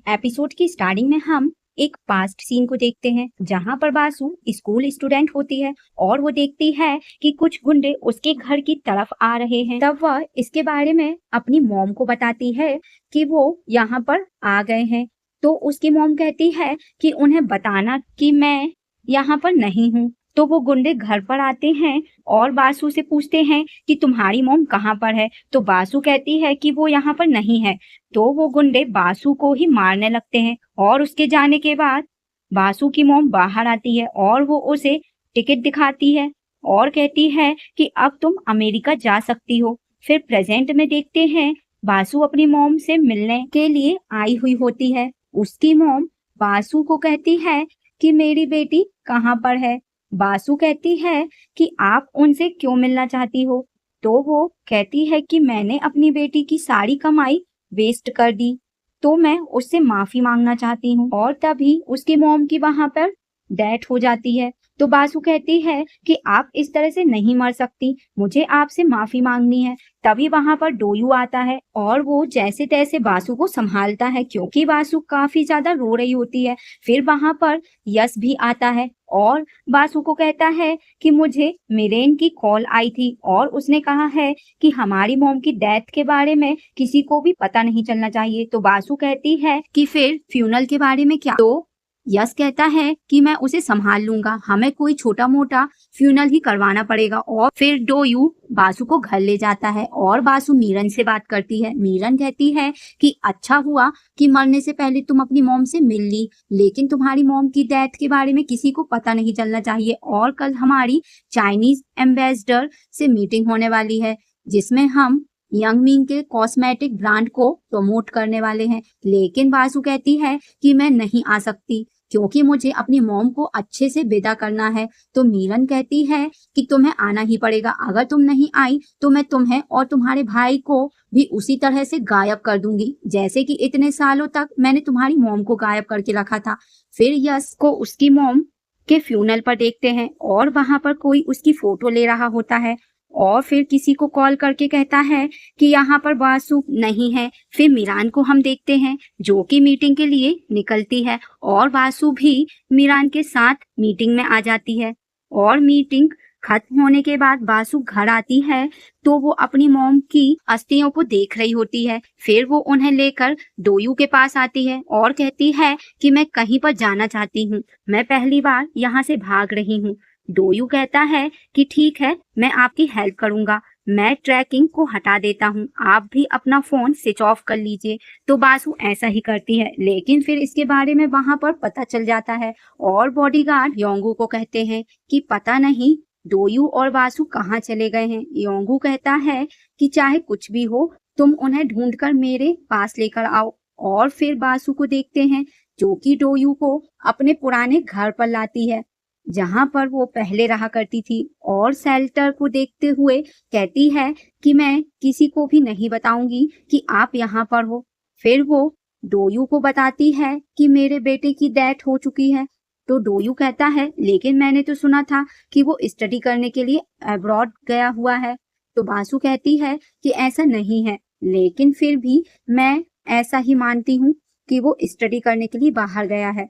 Episode की starting में हम एक पास्ट सीन को देखते हैं जहां पर बासु स्कूल स्टूडेंट होती है और वो देखती है कि कुछ गुंडे उसके घर की तरफ आ रहे हैं। तब वह इसके बारे में अपनी मॉम को बताती है कि वो यहाँ पर आ गए हैं। तो उसकी मॉम कहती है कि उन्हें बताना कि मैं यहाँ पर नहीं हूँ। तो वो गुंडे घर पर आते हैं और बासु से पूछते हैं कि तुम्हारी मॉम कहाँ पर है। तो बासु कहती है कि वो यहाँ पर नहीं है। तो वो गुंडे बासु को ही मारने लगते हैं और उसके जाने के बाद बासु की मॉम बाहर आती है और वो उसे टिकट दिखाती है और कहती है कि अब तुम अमेरिका जा सकती हो। फिर प्रेजेंट में देखते हैं बासु अपनी मॉम से मिलने के लिए आई हुई होती है। उसकी मॉम बासु को कहती है कि मेरी बेटी कहाँ पर है। बासु कहती है कि आप उनसे क्यों मिलना चाहती हो। तो वो कहती है कि मैंने अपनी बेटी की सारी कमाई वेस्ट कर दी, तो मैं उससे माफी मांगना चाहती हूँ। और तभी उसकी मॉम की वहां पर डेथ हो जाती है। तो बासु कहती है कि आप इस तरह से नहीं मर सकती, मुझे आपसे माफी मांगनी है। तभी वहां पर डोयू आता है और वो जैसे तैसे बासु को संभालता है क्योंकि बासु काफी ज्यादा रो रही होती है। फिर वहां पर यश भी आता है और बासु को कहता है कि मुझे मिरेन की कॉल आई थी और उसने कहा है कि हमारी मॉम की डेथ के बारे में किसी को भी पता नहीं चलना चाहिए। तो बासु कहती है कि फिर फ्यूनल के बारे में क्या। तो यश कहता है कि मैं उसे संभाल लूंगा, हमें कोई छोटा मोटा फ्यूनल ही करवाना पड़ेगा। और फिर डोयू बासु को घर ले जाता है और बासु मीरन से बात करती है। मीरन कहती है कि अच्छा हुआ कि मरने से पहले तुम अपनी मॉम से मिल ली, लेकिन तुम्हारी मॉम की डेथ के बारे में किसी को पता नहीं चलना चाहिए। और कल हमारी चाइनीज एम्बेसडर से मीटिंग होने वाली है जिसमें हम यंग मिंग के कॉस्मेटिक ब्रांड को प्रमोट करने वाले हैं। लेकिन बासु कहती है कि मैं नहीं आ सकती क्योंकि मुझे अपनी मॉम को अच्छे से विदा करना है। तो मीरन कहती है कि तुम्हें आना ही पड़ेगा, अगर तुम नहीं आई तो मैं तुम्हें और तुम्हारे भाई को भी उसी तरह से गायब कर दूंगी जैसे कि इतने सालों तक मैंने तुम्हारी मॉम को गायब करके रखा था। फिर यश को उसकी मॉम के फ्यूनल पर देखते हैं और वहां पर कोई उसकी फोटो ले रहा होता है और फिर किसी को कॉल करके कहता है कि यहाँ पर बासु नहीं है। फिर मीरान को हम देखते हैं जो कि मीटिंग के लिए निकलती है और बासु भी मीरान के साथ मीटिंग में आ जाती है। और मीटिंग खत्म होने के बाद बासु घर आती है तो वो अपनी मॉम की अस्थियों को देख रही होती है। फिर वो उन्हें लेकर डोयू के पास आती है और कहती है कि मैं कहीं पर जाना चाहती हूँ, मैं पहली बार यहाँ से भाग रही हूँ। डोयू कहता है कि ठीक है, मैं आपकी हेल्प करूंगा, मैं ट्रैकिंग को हटा देता हूँ, आप भी अपना फोन स्विच ऑफ कर लीजिए। तो बासु ऐसा ही करती है, लेकिन फिर इसके बारे में वहां पर पता चल जाता है और बॉडीगार्ड योंगू को कहते हैं कि पता नहीं डोयू और बासु कहाँ चले गए हैं। योंगू कहता है कि चाहे कुछ भी हो तुम उन्हें ढूंढकर मेरे पास लेकर आओ। और फिर बासु को देखते हैं जो कि डोयू को अपने पुराने घर पर लाती है जहां पर वो पहले रहा करती थी और शेल्टर को देखते हुए कहती है कि मैं किसी को भी नहीं बताऊंगी कि आप यहाँ पर हो। फिर वो डोयू को बताती है कि मेरे बेटे की डेथ हो चुकी है। तो डोयू कहता है लेकिन मैंने तो सुना था कि वो स्टडी करने के लिए अब्रॉड गया हुआ है। तो बासु कहती है कि ऐसा नहीं है, लेकिन फिर भी मैं ऐसा ही मानती हूँ कि वो स्टडी करने के लिए बाहर गया है।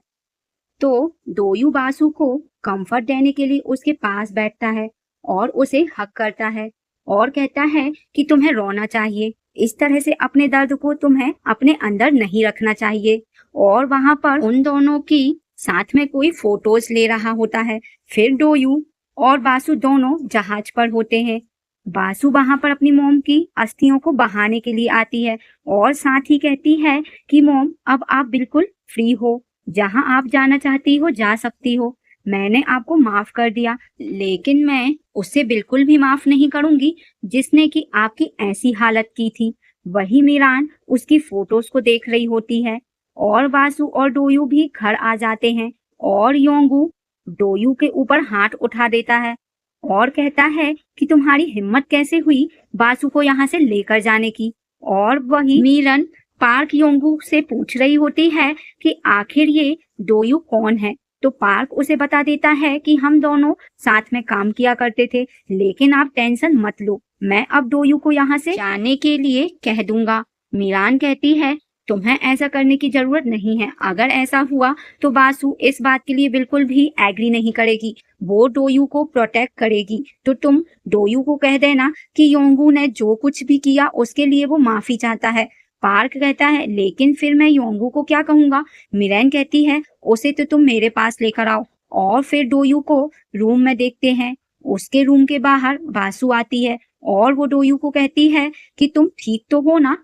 तो डोयू बासु को कंफर्ट देने के लिए उसके पास बैठता है और उसे हक करता है और कहता है कि तुम्हें रोना चाहिए, इस तरह से अपने दर्द को तुम्हें अपने अंदर नहीं रखना चाहिए। और वहां पर उन दोनों की साथ में कोई फोटोज ले रहा होता है। फिर डोयू और बासु दोनों जहाज पर होते हैं। बासु वहां पर अपनी मोम की अस्थियों को बहाने के लिए आती है और साथ ही कहती है कि मोम अब आप बिल्कुल फ्री हो, जहां आप जाना चाहती हो जा सकती हो, मैंने आपको माफ कर दिया, लेकिन मैं उससे बिल्कुल भी माफ नहीं करूंगी जिसने कि आपकी ऐसी हालत की थी। वही मीरान उसकी फोटोज को देख रही होती है और बासु और डोयू भी घर आ जाते हैं और योंगू डोयू के ऊपर हाथ उठा देता है और कहता है कि तुम्हारी हिम्मत कैसे हुई बासु को यहाँ से लेकर जाने की। और वही मीरन पार्क योंगू से पूछ रही होती है कि आखिर ये डोयू कौन है। तो पार्क उसे बता देता है कि हम दोनों साथ में काम किया करते थे, लेकिन आप टेंशन मत लो, मैं अब डोयू को यहाँ से जाने के लिए कह दूंगा। मीरान कहती है तुम्हें ऐसा करने की जरूरत नहीं है। अगर ऐसा हुआ तो बासु इस बात के लिए बिल्कुल भी एग्री नहीं करेगी, वो डोयू को प्रोटेक्ट करेगी। तो तुम डोयू को कह देना कि योंगू ने जो कुछ भी किया उसके लिए वो माफी चाहता है। पार्क कहता है लेकिन फिर मैं योंगू को क्या कहूंगा। मिरेन कहती है उसे तो तुम मेरे पास लेकर आओ। और फिर डोयू को रूम में देखते हैं। उसके रूम के बाहर बासु आती है और वो डोयू को कहती है कि तुम ठीक तो हो ना।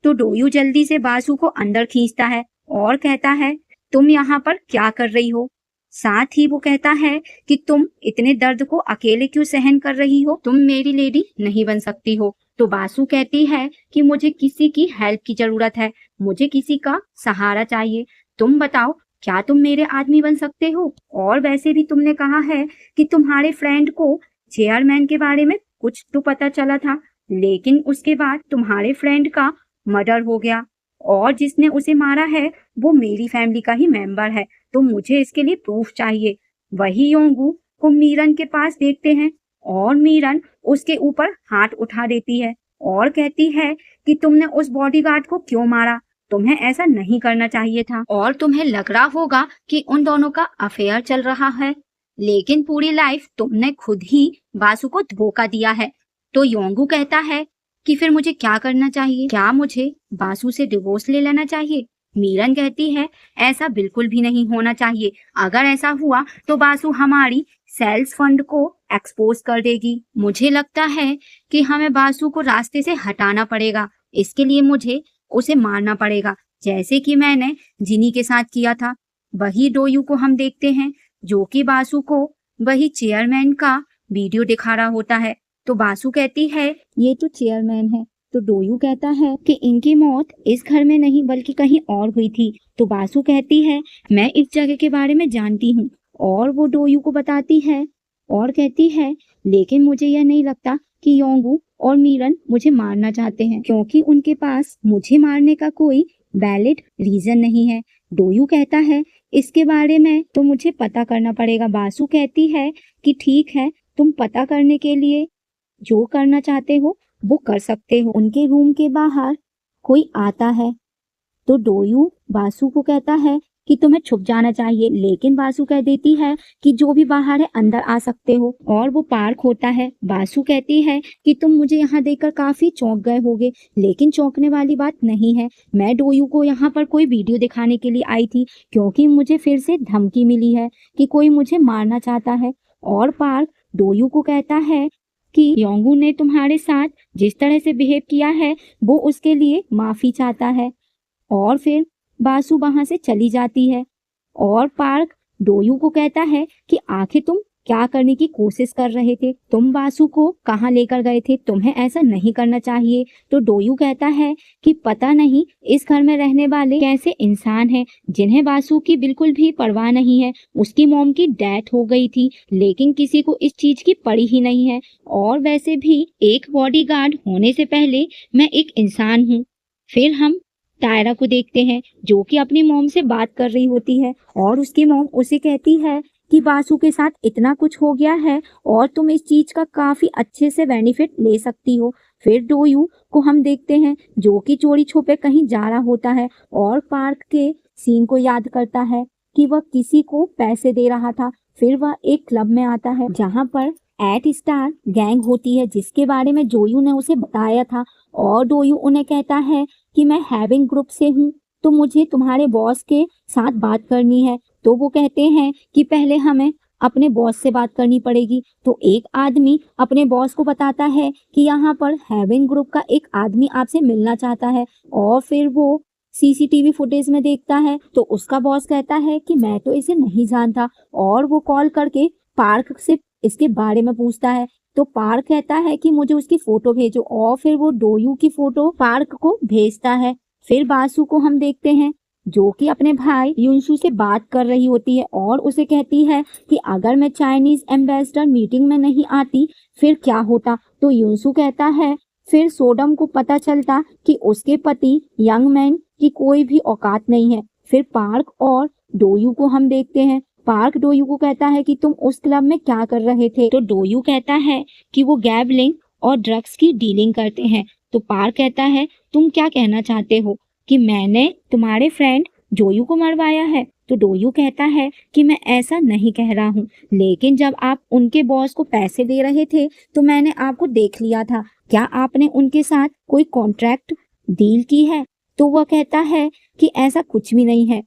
तो डोयू जल्दी से बासु को अंदर खींचता है और कहता है तुम यहाँ पर क्या कर रही हो। साथ ही वो कहता है कि तुम इतने दर्द को अकेले क्यों सहन कर रही हो, तुम मेरी लेडी नहीं बन सकती हो। तो बासु कहती है कि मुझे किसी की हेल्प की जरूरत है, मुझे किसी का सहारा चाहिए। तुम बताओ क्या तुम मेरे आदमी बन सकते हो। और वैसे भी तुमने कहा है कि तुम्हारे फ्रेंड को चेयरमैन के बारे में कुछ तो पता चला था, लेकिन उसके बाद तुम्हारे फ्रेंड का मर्डर हो गया और जिसने उसे मारा है वो मेरी फैमिली का ही मेंबर है। तो मुझे इसके लिए प्रूफ चाहिए। वही योंगू को मीरन के पास देखते हैं और मीरन उसके ऊपर हाथ उठा देती है और कहती है कि तुमने उस बॉडीगार्ड को क्यों मारा, तुम्हें ऐसा नहीं करना चाहिए था और तुम्हें लग रहा होगा कि उन दोनों का अफेयर चल रहा है, लेकिन पूरी लाइफ तुमने खुद ही बासु को धोखा दिया है। तो योंगू कहता है कि फिर मुझे क्या करना चाहिए, क्या मुझे बासु से डिवोर्स ले लेना चाहिए। मीरन कहती है ऐसा बिल्कुल भी नहीं होना चाहिए। अगर ऐसा हुआ तो बासु हमारी सेल्स फंड को एक्सपोज कर देगी। मुझे लगता है कि हमें बासु को रास्ते से हटाना पड़ेगा। इसके लिए मुझे उसे मारना पड़ेगा, जैसे कि मैंने जिनी के साथ किया था। वही डोयू को हम देखते हैं जो कि बासु को वही चेयरमैन का वीडियो दिखा रहा होता है। तो बासु कहती है ये तो चेयरमैन है। तो डोयू कहता है कि इनकी मौत इस घर में नहीं बल्कि कहीं और हुई थी। तो बासु कहती है मैं इस जगह के बारे में जानती हूँ और वो डोयू को बताती है और कहती है लेकिन मुझे यह नहीं लगता कि योंगू और मीरन मुझे मारना चाहते हैं, क्योंकि उनके पास मुझे मारने का कोई वैलिड रीजन नहीं है। डोयू कहता है इसके बारे में तो मुझे पता करना पड़ेगा। बासु कहती है कि ठीक है, तुम पता करने के लिए जो करना चाहते हो वो कर सकते हो। उनके रूम के बाहर कोई आता है तो डोयू बासु को कहता है कि तुम्हें छुप जाना चाहिए, लेकिन बासु कह देती है कि जो भी बाहर है अंदर आ सकते हो। और वो पार्क होता है। बासु कहती है कि तुम मुझे यहाँ देखकर काफी चौंक गए होगे, लेकिन चौंकने वाली बात नहीं है। मैं डोयू को यहाँ पर कोई वीडियो दिखाने के लिए आई थी, क्योंकि मुझे फिर से धमकी मिली है कि कोई मुझे मारना चाहता है। और पार्क डोयू को कहता है कि योंगू ने तुम्हारे साथ जिस तरह से बिहेव किया है वो उसके लिए माफी चाहता है। और फिर बासु वहां से चली जाती है और पार्क डोयू को कहता है कि आखिर तुम क्या करने की कोशिश कर रहे थे, तुम बासु को कहाँ लेकर गए थे, तुम्हें ऐसा नहीं करना चाहिए। तो डोयू कहता है कि पता नहीं इस घर में रहने वाले कैसे इंसान हैं जिन्हें बासु की बिल्कुल भी परवाह नहीं है। उसकी मॉम की डेथ हो गई थी, लेकिन किसी को इस चीज की पड़ी ही नहीं है। और वैसे भी एक बॉडीगार्ड होने से पहले मैं एक इंसान हूँ। फिर हम टायरा को देखते हैं जो कि अपनी मॉम से बात कर रही होती है और उसकी मॉम उसे कहती है कि बासु के साथ इतना कुछ हो गया है और तुम इस चीज का काफी अच्छे से बेनिफिट ले सकती हो। फिर डोयू को हम देखते हैं जो कि चोरी छुपे कहीं जा रहा होता है और पार्क के सीन को याद करता है कि वह किसी को पैसे दे रहा था। फिर वह एक क्लब में आता है जहाँ पर 8 स्टार गैंग होती है, जिसके बारे में डोयू ने उसे बताया था। और डोयू उन्हें कहता है कि मैं हैविंग ग्रुप से हूँ, तो मुझे तुम्हारे बॉस के साथ बात करनी है। तो वो कहते हैं कि पहले हमें अपने बॉस से बात करनी पड़ेगी। तो एक आदमी अपने बॉस को बताता है कि यहाँ पर हैविंग ग्रुप का एक आदमी आपसे मिलना चाहता है। और फिर वो सीसीटीवी फुटेज में देखता है तो उसका बॉस कहता है कि मैं तो इसे नहीं जानता। और वो कॉल करके पार्क से इसके बारे में पूछता है। तो पार्क कहता है कि मुझे उसकी फोटो भेजो और फिर वो डोयू की फोटो पार्क को भेजता है। फिर बासु को हम देखते हैं जो कि अपने भाई युनसू से बात कर रही होती है और उसे कहती है कि अगर मैं चाइनीज एम्बेसडर मीटिंग में नहीं आती फिर क्या होता। तो युनसू कहता है फिर सोडम को पता चलता कि उसके पति यंग मैन की कोई भी औकात नहीं है। फिर पार्क और डोयू को हम देखते हैं। पार्क डोयू को कहता है कि तुम उस क्लब में क्या कर रहे थे। तो डोयू कहता है कि वो गैम्बलिंग और ड्रग्स की डीलिंग करते हैं। तो पार्क कहता है तुम क्या कहना चाहते हो। कि मैंने तुम्हारे फ्रेंड जोयू को मरवाया है। तो डोयू कहता है कि मैं ऐसा नहीं कह रहा हूँ, लेकिन जब आप उनके बॉस को पैसे दे रहे थे तो मैंने आपको देख लिया था। क्या आपने उनके साथ कोई कॉन्ट्रैक्ट डील की है? तो वह कहता है कि ऐसा कुछ भी नहीं है,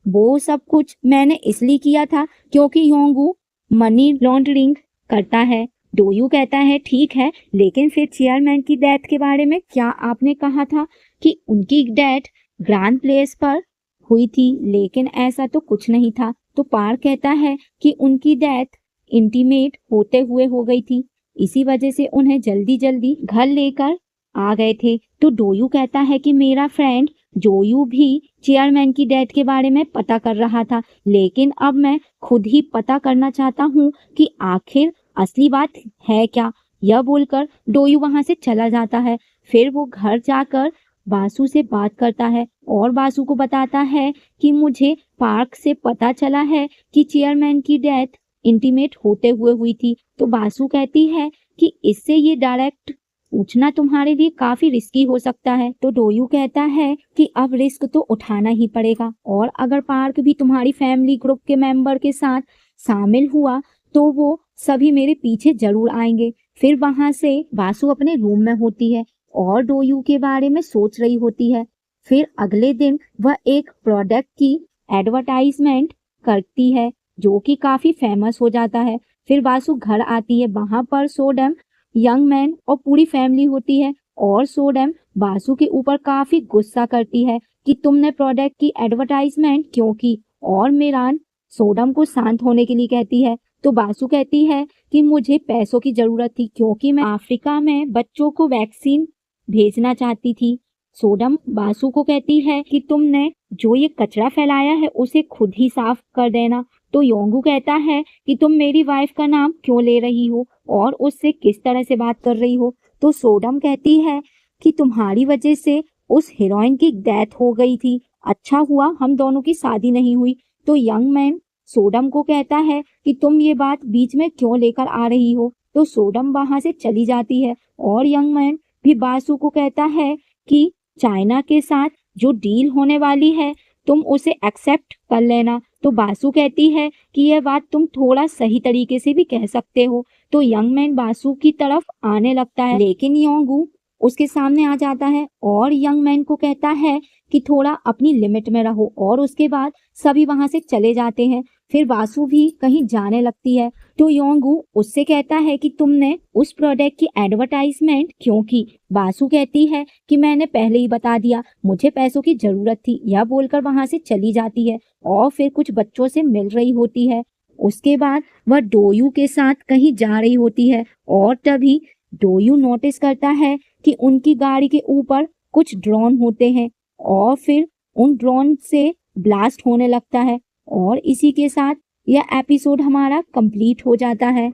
वो सब कुछ मैंने इसलिए किया था क्योंकि योंगू मनी लॉन्ड्रिंग करता है। डोयू कहता है ठीक है, लेकिन फिर चेयरमैन की डेथ के बारे में क्या आपने कहा था कि उनकी डेथ ग्रैंड प्लेस पर हुई थी, लेकिन ऐसा तो कुछ नहीं था। तो पार्क कहता है कि उनकी डेथ इंटीमेट होते हुए हो गई थी, इसी वजह से उन्हें जल्दी जल्दी घर लेकर आ गए थे। तो डोयू कहता है कि मेरा फ्रेंड जोयू भी चेयरमैन की डेथ के बारे में पता कर रहा था, लेकिन अब मैं खुद ही पता करना चाहता हूँ कि आखिर असली बात है क्या। यह बोलकर डोयू वहां से चला जाता है। फिर वो घर जाकर बासु से बात करता है और बासु को बताता है कि मुझे पार्क से पता चला है कि चेयरमैन की डेथ इंटीमेट होते हुए हुई थी। तो बासु कहती है कि इससे ये डायरेक्ट पूछना तुम्हारे लिए काफी रिस्की हो सकता है। तो डोयू कहता है कि अब रिस्क तो उठाना ही पड़ेगा, और अगर पार्क भी तुम्हारी फैमिली ग्रुप के मेंबर के साथ शामिल हुआ तो वो सभी मेरे पीछे जरूर आएंगे। फिर वहां से बासु अपने रूम में होती है और डोयू के बारे में सोच रही होती है। फिर अगले दिन वह एक प्रोडक्ट की एडवर्टाइजमेंट करती है जो कि काफी फेमस हो जाता है। फिर बासु घर आती है, वहां पर सोडम, यंग मैन और पूरी फैमिली होती है, और सोडम बासु के ऊपर काफी गुस्सा करती है कि तुमने प्रोडक्ट की एडवर्टाइजमेंट क्यों की, और मेरान सोडम को शांत होने के लिए कहती है। तो बासु कहती है कि मुझे पैसों की जरूरत थी क्योंकि मैं अफ्रीका में बच्चों को वैक्सीन भेजना चाहती थी। सोडम बासु को कहती है कि तुमने जो ये कचरा फैलाया है उसे खुद ही साफ कर देना। तो योंगू कहता है कि तुम मेरी वाइफ का नाम क्यों ले रही हो और उससे किस तरह से बात कर रही हो। तो सोडम कहती है कि तुम्हारी वजह से उस हीरोइन की डेथ हो गई थी, अच्छा हुआ हम दोनों की शादी नहीं हुई। तो यंग मैन सोडम को कहता है कि तुम ये बात बीच में क्यों लेकर आ रही हो। तो सोडम वहां से चली जाती है और यंग मैन भी बासु को कहता है कि चाइना के साथ जो डील होने वाली है तुम उसे एक्सेप्ट कर लेना। तो बासु कहती है कि यह बात तुम थोड़ा सही तरीके से भी कह सकते हो। तो यंग मैन बासु की तरफ आने लगता है, लेकिन योंगू उसके सामने आ जाता है और यंग मैन को कहता है कि थोड़ा अपनी लिमिट में रहो, और उसके बाद सभी वहां से चले जाते हैं। फिर बासु भी कहीं जाने लगती है। तो योंगू उससे कहता है कि तुमने उस प्रोडक्ट की एडवर्टाइजमेंट क्यों की। बासु कहती है कि मैंने पहले ही बता दिया, मुझे पैसों की जरूरत थी। यह बोलकर वहां से चली जाती है और फिर कुछ बच्चों से मिल रही होती है। उसके बाद वह डोयू के साथ कहीं जा रही होती है और तभी डोयू नोटिस करता है कि उनकी गाड़ी के ऊपर कुछ ड्रोन होते हैं और फिर उन ड्रोन से ब्लास्ट होने लगता है, और इसी के साथ यह एपिसोड हमारा कंप्लीट हो जाता है।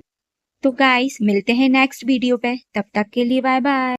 तो गाइस मिलते हैं नेक्स्ट वीडियो पे, तब तक के लिए बाय बाय।